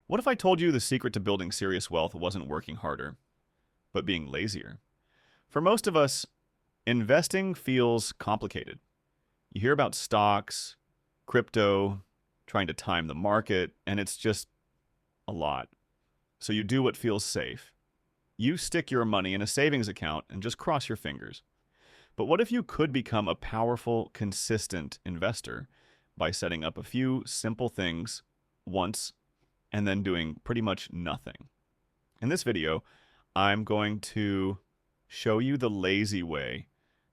What if I told you the secret to building serious wealth wasn't working harder, but being lazier? For most of us, investing feels complicated. You hear about stocks, crypto, trying to time the market, and it's just a lot. So you do what feels safe. You stick your money in a savings account and just cross your fingers. But what if you could become a powerful, consistent investor by setting up a few simple things once and then doing pretty much nothing? In this video, I'm going to show you the lazy way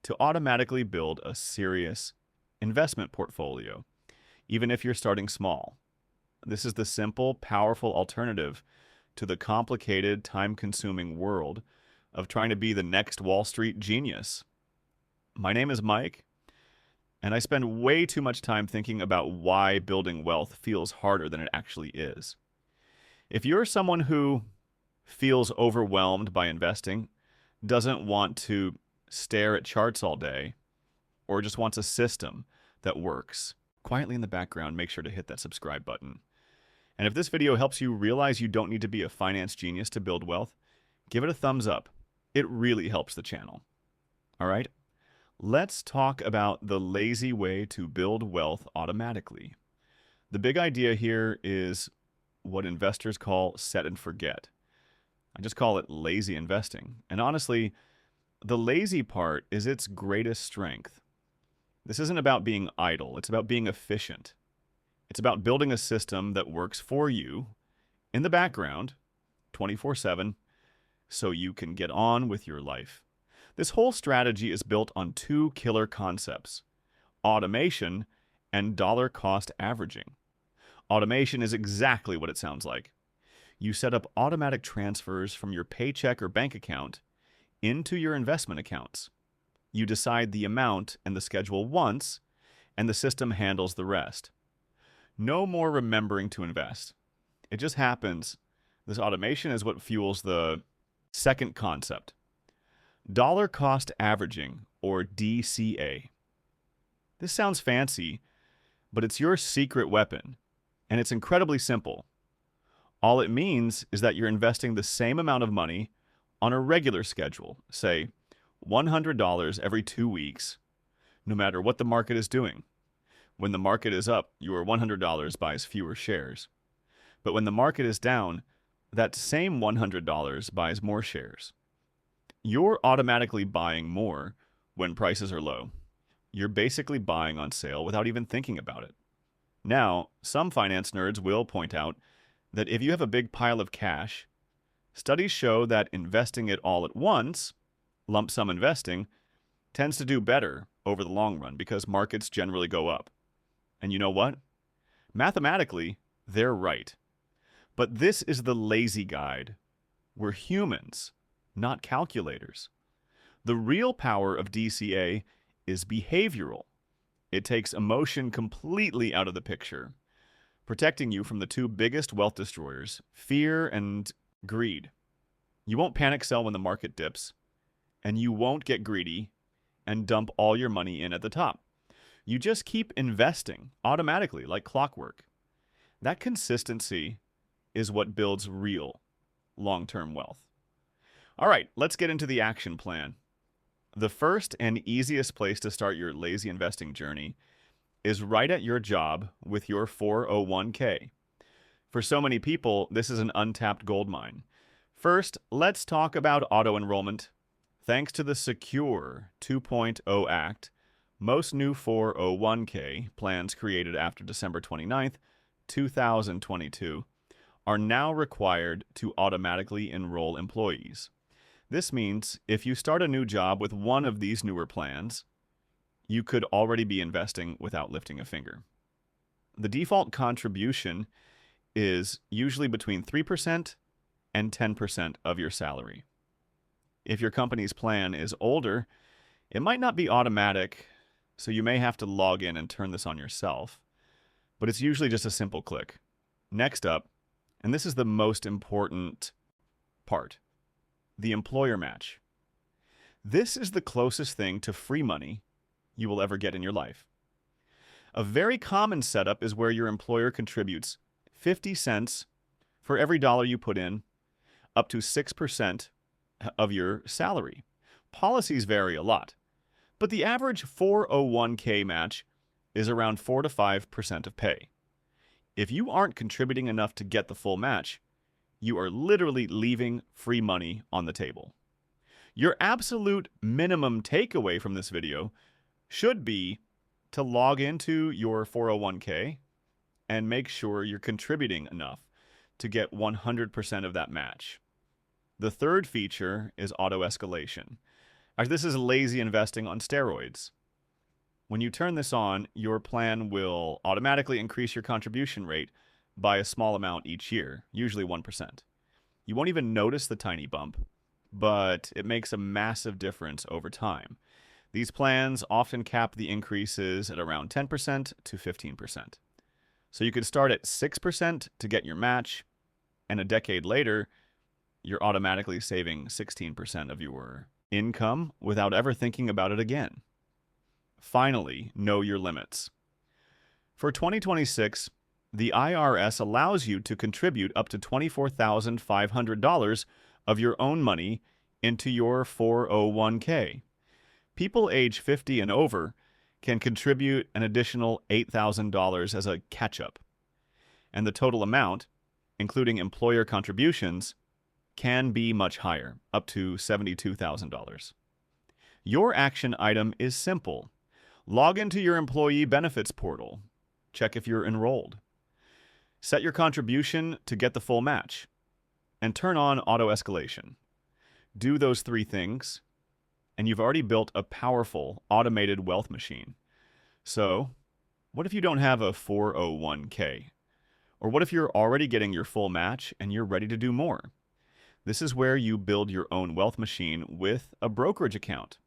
to automatically build a serious investment portfolio, even if you're starting small. This is the simple, powerful alternative to the complicated, time-consuming world of trying to be the next Wall Street genius. My name is Mike, and I spend way too much time thinking about why building wealth feels harder than it actually is. If you're someone who feels overwhelmed by investing, doesn't want to stare at charts all day, or just wants a system that works, quietly in the background, make sure to hit that subscribe button. And if this video helps you realize you don't need to be a finance genius to build wealth, give it a thumbs up. It really helps the channel. All right, let's talk about the lazy way to build wealth automatically. The big idea here is what investors call set and forget. I just call it lazy investing. And honestly, the lazy part is its greatest strength. This isn't about being idle. It's about being efficient. It's about building a system that works for you in the background 24/7 so you can get on with your life. This whole strategy is built on two killer concepts: automation and dollar cost averaging. Automation is exactly what it sounds like. You set up automatic transfers from your paycheck or bank account into your investment accounts. You decide the amount and the schedule once, and the system handles the rest. No more remembering to invest. It just happens. This automation is what fuels the second concept: dollar cost averaging, or DCA. This sounds fancy, but it's your secret weapon, and it's incredibly simple. All it means is that you're investing the same amount of money on a regular schedule, say $100 every 2 weeks, no matter what the market is doing. When the market is up, your $100 buys fewer shares. But when the market is down, that same $100 buys more shares. You're automatically buying more when prices are low. You're basically buying on sale without even thinking about it. Now, some finance nerds will point out that if you have a big pile of cash, studies show that investing it all at once, lump sum investing, tends to do better over the long run because markets generally go up. And you know what? Mathematically, they're right. But this is the lazy guide. We're humans, not calculators. The real power of DCA is behavioral. It takes emotion completely out of the picture, protecting you from the two biggest wealth destroyers, fear and greed. You won't panic sell when the market dips, and you won't get greedy and dump all your money in at the top. You just keep investing automatically, like clockwork. That consistency is what builds real long-term wealth. All right, let's get into the action plan. The first and easiest place to start your lazy investing journey is right at your job with your 401k. For so many people, this is an untapped gold mine. First, let's talk about auto-enrollment. Thanks to the Secure 2.0 Act, most new 401k plans created after December 29th, 2022 are now required to automatically enroll employees. This means if you start a new job with one of these newer plans, you could already be investing without lifting a finger. The default contribution is usually between 3% and 10% of your salary. If your company's plan is older, it might not be automatic, so you may have to log in and turn this on yourself, but it's usually just a simple click. Next up, and this is the most important part, the employer match. This is the closest thing to free money you will ever get in your life. A very common setup is where your employer contributes 50 cents for every dollar you put in, up to 6% of your salary. Policies vary a lot, but the average 401k match is around 4 to 5% of pay. If you aren't contributing enough to get the full match, you are literally leaving free money on the table. Your absolute minimum takeaway from this video should be to log into your 401k and make sure you're contributing enough to get 100% of that match. The third feature is auto escalation. This is lazy investing on steroids. When you turn this on, your plan will automatically increase your contribution rate by a small amount each year, usually 1%. You won't even notice the tiny bump, but it makes a massive difference over time. These plans often cap the increases at around 10% to 15%. So you could start at 6% to get your match, and a decade later, you're automatically saving 16% of your income without ever thinking about it again. Finally, know your limits. For 2026, the IRS allows you to contribute up to $24,500 of your own money into your 401k. People age 50 and over can contribute an additional $8,000 as a catch-up, and the total amount, including employer contributions, can be much higher, up to $72,000. Your action item is simple. Log into your employee benefits portal. Check if you're enrolled. Set your contribution to get the full match, and turn on auto escalation. Do those three things, and you've already built a powerful automated wealth machine. So, what if you don't have a 401k? Or what if you're already getting your full match and you're ready to do more? This is where you build your own wealth machine with a brokerage account,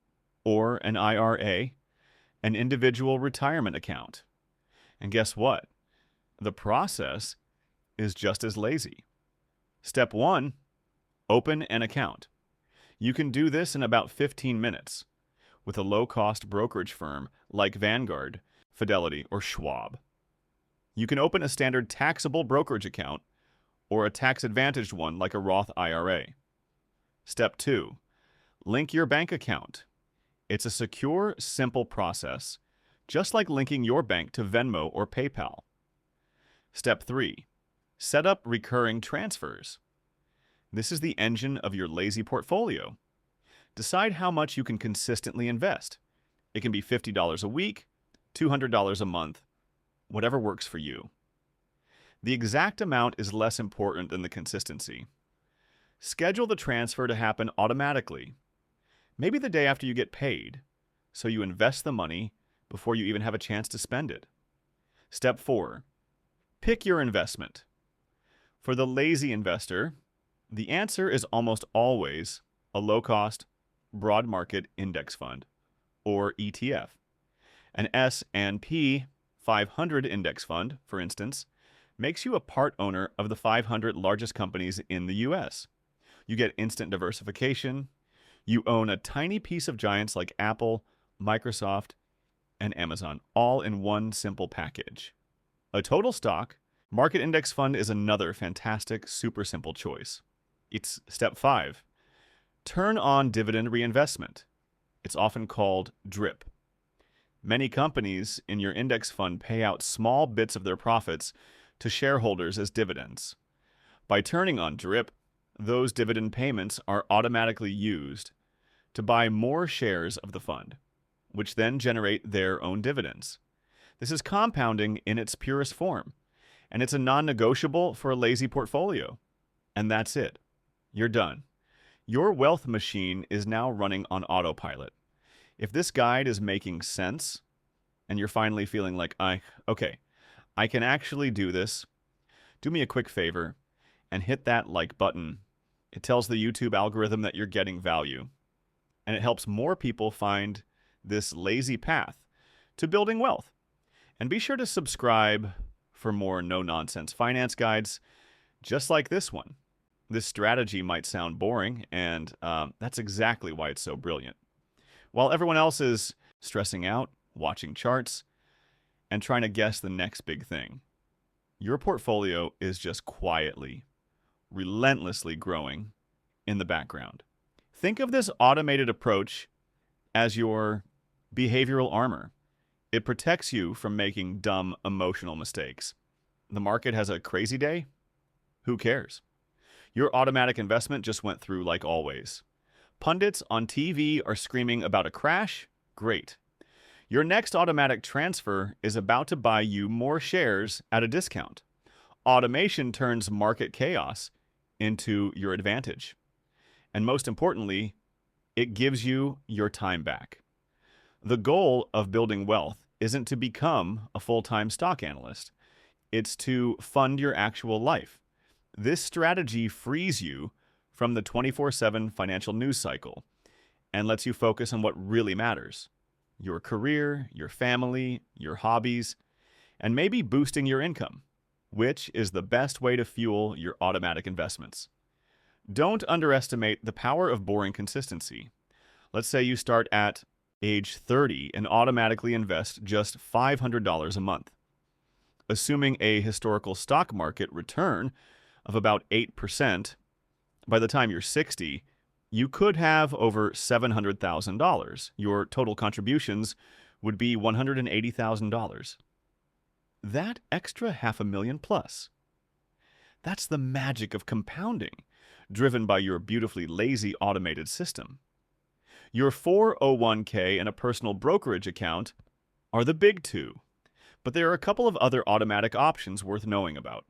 or an IRA, an individual retirement account. And guess what? The process is just as lazy. Step 1, open an account. You can do this in about 15 minutes with a low-cost brokerage firm like Vanguard, Fidelity, or Schwab. You can open a standard taxable brokerage account or a tax-advantaged one like a Roth IRA. Step 2, link your bank account. It's a secure, simple process, just like linking your bank to Venmo or PayPal. Step 3, set up recurring transfers. This is the engine of your lazy portfolio. Decide how much you can consistently invest. It can be $50 a week, $200 a month, whatever works for you. The exact amount is less important than the consistency. Schedule the transfer to happen automatically, maybe the day after you get paid, so you invest the money before you even have a chance to spend it. Step 4, pick your investment. For the lazy investor, the answer is almost always a low-cost, broad market index fund, or ETF. An S&P 500 index fund, for instance, makes you a part owner of the 500 largest companies in the US. You get instant diversification. You own a tiny piece of giants like Apple, Microsoft, and Amazon, all in one simple package. A total stock market index fund is another fantastic, super simple choice. It's step 5. Turn on dividend reinvestment. It's often called DRIP. Many companies in your index fund pay out small bits of their profits to shareholders as dividends. By turning on DRIP, those dividend payments are automatically used to buy more shares of the fund, which then generate their own dividends. This is compounding in its purest form, and it's a non-negotiable for a lazy portfolio. And that's it. You're done. Your wealth machine is now running on autopilot. If this guide is making sense, and you're finally feeling like, okay, I can actually do this, do me a quick favor and hit that like button. It tells the YouTube algorithm that you're getting value, and it helps more people find this lazy path to building wealth. And be sure to subscribe for more no-nonsense finance guides just like this one. This strategy might sound boring, and that's exactly why it's so brilliant. While everyone else is stressing out, watching charts, and trying to guess the next big thing, your portfolio is just quietly relentlessly growing in the background. Think of this automated approach as your behavioral armor. It protects you from making dumb emotional mistakes. The market has a crazy day? Who cares? Your automatic investment just went through like always. Pundits on TV are screaming about a crash? Great. Your next automatic transfer is about to buy you more shares at a discount. Automation turns market chaos into your advantage. And most importantly, it gives you your time back. The goal of building wealth isn't to become a full-time stock analyst. It's to fund your actual life. This strategy frees you from the 24/7 financial news cycle and lets you focus on what really matters: your career, your family, your hobbies, and maybe boosting your income, which is the best way to fuel your automatic investments. Don't underestimate the power of boring consistency. Let's say you start at age 30 and automatically invest just $500 a month. Assuming a historical stock market return of about 8%, by the time you're 60, you could have over $700,000. Your total contributions would be $180,000. That extra $500,000 plus. That's the magic of compounding, driven by your beautifully lazy automated system. Your 401k and a personal brokerage account are the big two, but there are a couple of other automatic options worth knowing about.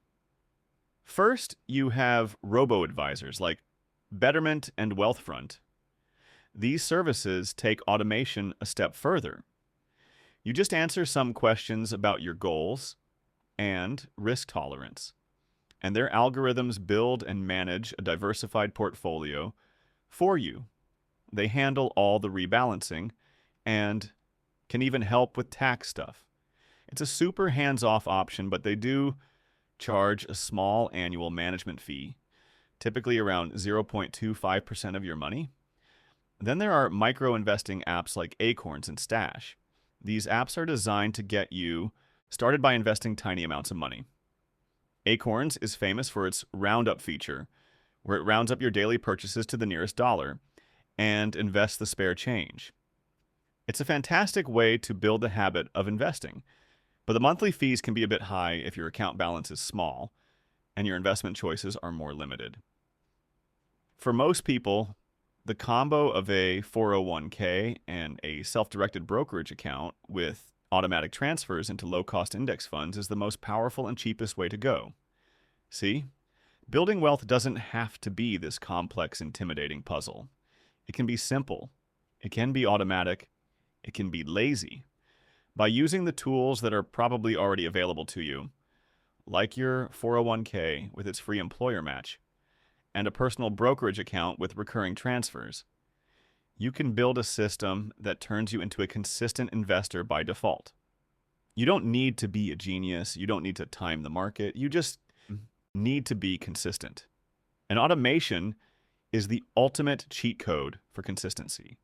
First, you have robo-advisors like Betterment and Wealthfront. These services take automation a step further. You just answer some questions about your goals and risk tolerance, and their algorithms build and manage a diversified portfolio for you. They handle all the rebalancing and can even help with tax stuff. It's a super hands-off option, but they do charge a small annual management fee, typically around 0.25% of your money. Then there are micro-investing apps like Acorns and Stash. These apps are designed to get you started by investing tiny amounts of money. Acorns is famous for its roundup feature, where it rounds up your daily purchases to the nearest dollar and invests the spare change. It's a fantastic way to build the habit of investing, but the monthly fees can be a bit high if your account balance is small and your investment choices are more limited. For most people, the combo of a 401k and a self-directed brokerage account with automatic transfers into low-cost index funds is the most powerful and cheapest way to go. See? Building wealth doesn't have to be this complex, intimidating puzzle. It can be simple. It can be automatic. It can be lazy. By using the tools that are probably already available to you, like your 401k with its free employer match, and a personal brokerage account with recurring transfers, you can build a system that turns you into a consistent investor by default. You don't need to be a genius. You don't need to time the market. You just need to be consistent. And automation is the ultimate cheat code for consistency.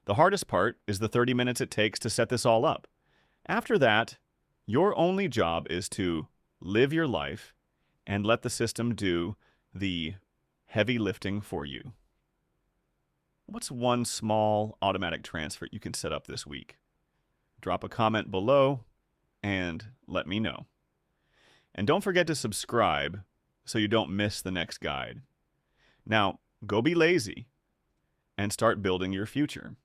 The hardest part is the 30 minutes it takes to set this all up. After that, your only job is to live your life and let the system do the heavy lifting for you. What's one small automatic transfer you can set up this week? Drop a comment below and let me know. And don't forget to subscribe so you don't miss the next guide. Now, go be lazy and start building your future.